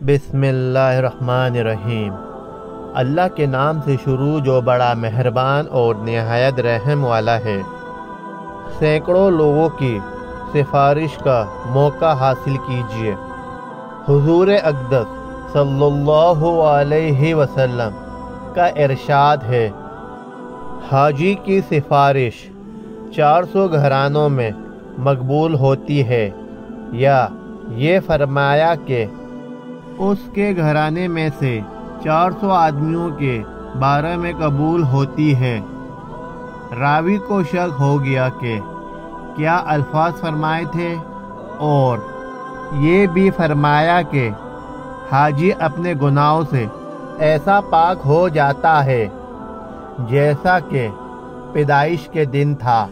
بسم اللہ الرحمن الرحیم۔ اللہ کے نام سے شروع جو بڑا مہربان اور نہایت رحم والا ہے۔ سینکڑوں لوگوں کی سفارش کا موقع حاصل کیجیے۔ حضور اقدس صلی اللہ علیہ وسلم کا ارشاد ہے، حاجی کی سفارش 400 گھرانوں میں مقبول ہوتی ہے، یا یہ فرمایا کہ اس کے گھرانے میں سے 400 آدمیوں کے بارے میں قبول ہوتی ہے۔ راوی کو شک ہو گیا کہ کیا الفاظ فرمائے تھے، اور یہ بھی فرمایا کہ حاجی اپنے گناہوں سے ایسا پاک ہو جاتا ہے جیسا کہ پیدائش کے دن تھا۔